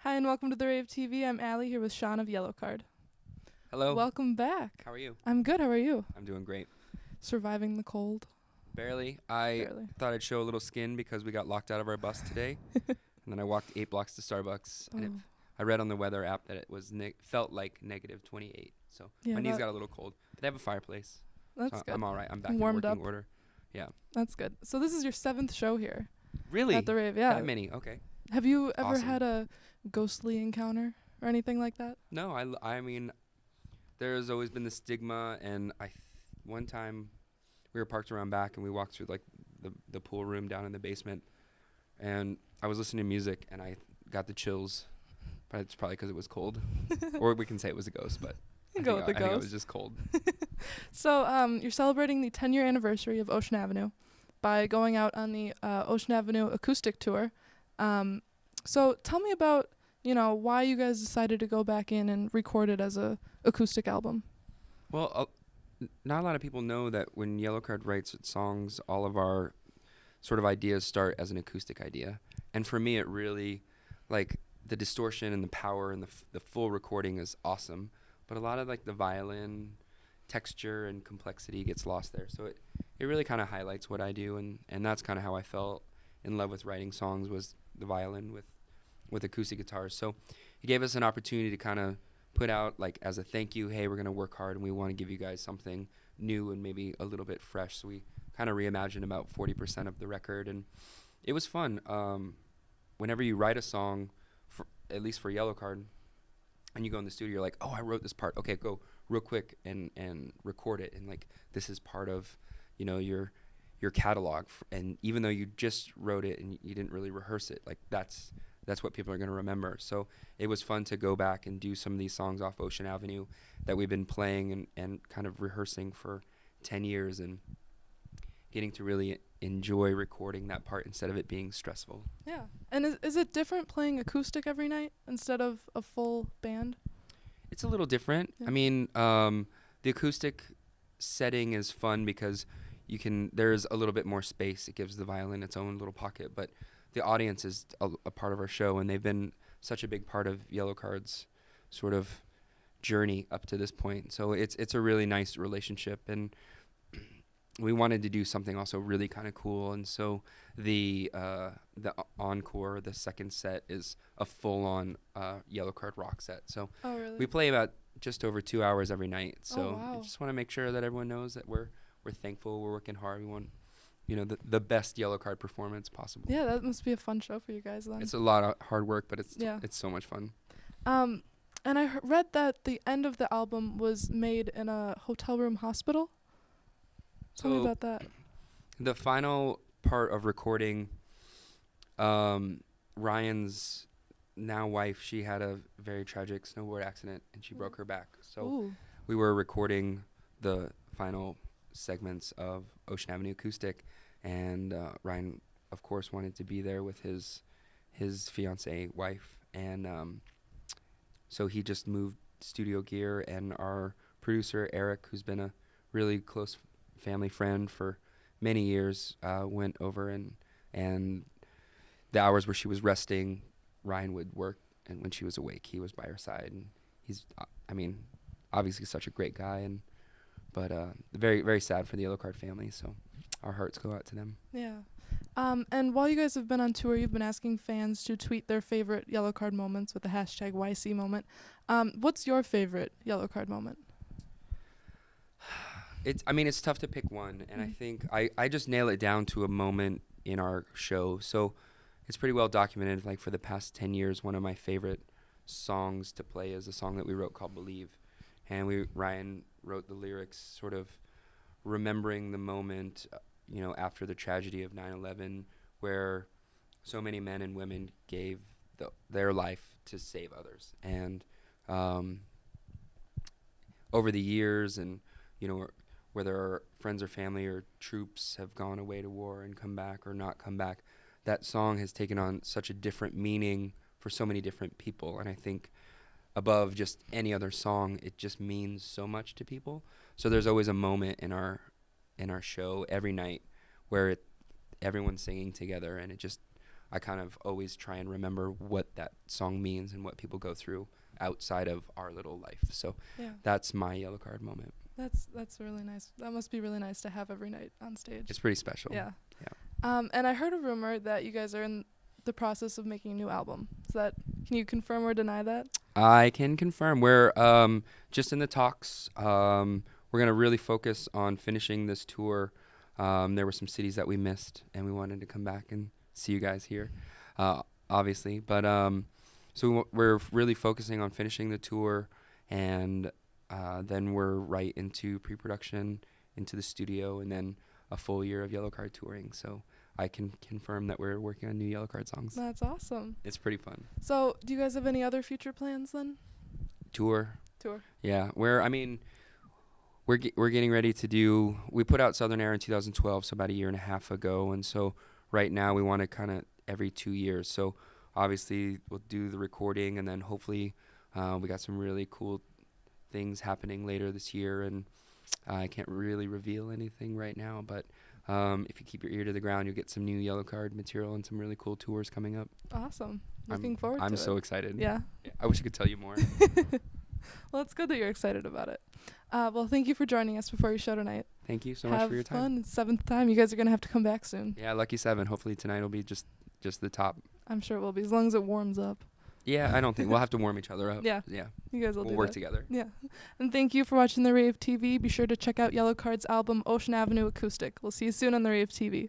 Hi, and welcome to the Rave TV. I'm Allie here with Sean of Yellowcard. Hello. Welcome back. How are you? I'm good. How are you? I'm doing great. Surviving the cold? Barely. I Barely. thought I'd show a little skin because we got locked out of our bus today. And then I walked 8 blocks to Starbucks. And I read on the weather app that it was felt like negative 28. So Yeah, my knees got a little cold. But they have a fireplace. That's So good. I'm all right. I'm back Warmed in working up. order. Yeah. That's good. So this is your 7th show here Really? at the Rave. Yeah. That many? Okay. Have you ever Awesome. had a ghostly encounter or anything like that? No, I mean, there's always been the stigma. And one time we were parked around back and we walked through like the pool room down in the basement. And I was listening to music and I got the chills. But it's probably because it was cold. Or we can say it was a ghost, but I Go with the think it ghost. was just cold. So you're celebrating the 10-year anniversary of Ocean Avenue by going out on the Ocean Avenue Acoustic Tour. So tell me about, why you guys decided to go back in and record it as a acoustic album. Well, not a lot of people know that when Yellowcard writes its songs, all of our sort of ideas start as an acoustic idea. And for me, it really, like, the distortion and the power and the full recording is awesome. But a lot of, like, the violin texture and complexity gets lost there. So it really kind of highlights what I do. And that's kind of how I fell in love with writing songs, was the violin with acoustic guitars. So it gave us an opportunity to kind of put out, like, as a thank you, hey, we're going to work hard and we want to give you guys something new and maybe a little bit fresh. So we kind of reimagined about 40% of the record, and it was fun. Whenever you write a song, at least for Yellowcard, and you go in the studio, you're like, oh, I wrote this part. Okay, go real quick and record it. And, like, this is part of, your catalog. And even though you just wrote it and you didn't really rehearse it, like, that's what people are going to remember. So it was fun to go back and do some of these songs off Ocean Avenue that we've been playing and kind of rehearsing for 10 years and getting to really enjoy recording that part instead of it being stressful. Yeah. And is it different playing acoustic every night instead of a full band? It's a little different. Yeah. I mean, the acoustic setting is fun because there's a little bit more space. It gives the violin its own little pocket, but the audience is a part of our show, and they've been such a big part of Yellowcard's sort of journey up to this point. So it's a really nice relationship, and we wanted to do something also really kind of cool. And so the encore, the second set, is a full-on Yellowcard rock set. So Oh, really? we play about just over 2 hours every night. So wow. I just want to make sure that everyone knows that we're thankful, we're working hard, we want the best Yellowcard performance possible. Yeah, that must be a fun show for you guys then. It's a lot of hard work, but it's Yeah. it's so much fun. And I read that the end of the album was made in a hotel room hospital. Tell me So about that. the final part of recording, Ryan's now wife, she had a very tragic snowboard accident and she broke her back. So Ooh. we were recording the final segments of Ocean Avenue Acoustic, and Ryan, of course, wanted to be there with his fiancée wife, and so he just moved studio gear, and our producer Eric, who's been a really close family friend for many years, went over and the hours where she was resting, Ryan would work, and when she was awake, he was by her side, and he's, obviously such a great guy, but very, very sad for the Yellowcard family, so our hearts go out to them. Yeah. And while you guys have been on tour, you've been asking fans to tweet their favorite Yellowcard moments with the hashtag YC moment. What's your favorite Yellowcard moment? It's tough to pick one, and I think I just nail it down to a moment in our show. So it's pretty well documented. Like, for the past 10 years, one of my favorite songs to play is a song that we wrote called Believe. And Ryan wrote the lyrics sort of remembering the moment, after the tragedy of 9/11, where so many men and women gave their life to save others. And over the years, and, whether our friends or family or troops have gone away to war and come back or not come back, that song has taken on such a different meaning for so many different people. And I think above just any other song, it just means so much to people. So there's always a moment in our show every night where everyone's singing together, and it just I kind of always try and remember what that song means and what people go through outside of our little life. So Yeah. that's my Yellowcard moment. That's really nice. That must be really nice to have every night on stage. It's pretty special. Yeah. Yeah. And I heard a rumor that you guys are in the process of making a new album. Can you confirm or deny that? I can confirm. We're just in the talks. We're going to really focus on finishing this tour. There were some cities that we missed, and we wanted to come back and see you guys here, obviously. But so we're really focusing on finishing the tour, and then we're right into pre-production, into the studio, and then a full year of Yellowcard touring. So I can confirm that we're working on new Yellowcard songs. That's awesome. It's pretty fun. So do you guys have any other future plans then? Tour. Yeah, we're getting ready to do. We put out Southern Air in 2012, so about a year and a half ago, and so right now we want to kind of every 2 years. So obviously we'll do the recording, and then hopefully we got some really cool things happening later this year, and I can't really reveal anything right now, but if you keep your ear to the ground, you'll get some new Yellowcard material and some really cool tours coming up. Awesome. Looking forward to it. I'm so excited. Yeah. I wish I could tell you more. Well, it's good that you're excited about it. Well, thank you for joining us before your show tonight. Thank you so much for your time. Have fun. It's 7th time. You guys are going to have to come back soon. Yeah, lucky 7. Hopefully tonight will be just the top. I'm sure it will be, as long as it warms up. Yeah, I don't think we'll have to warm each other up. Yeah. Yeah. You guys will We'll do work that. together. Yeah. And thank you for watching the Rave TV. Be sure to check out Yellowcard's album Ocean Avenue Acoustic. We'll see you soon on the Rave TV.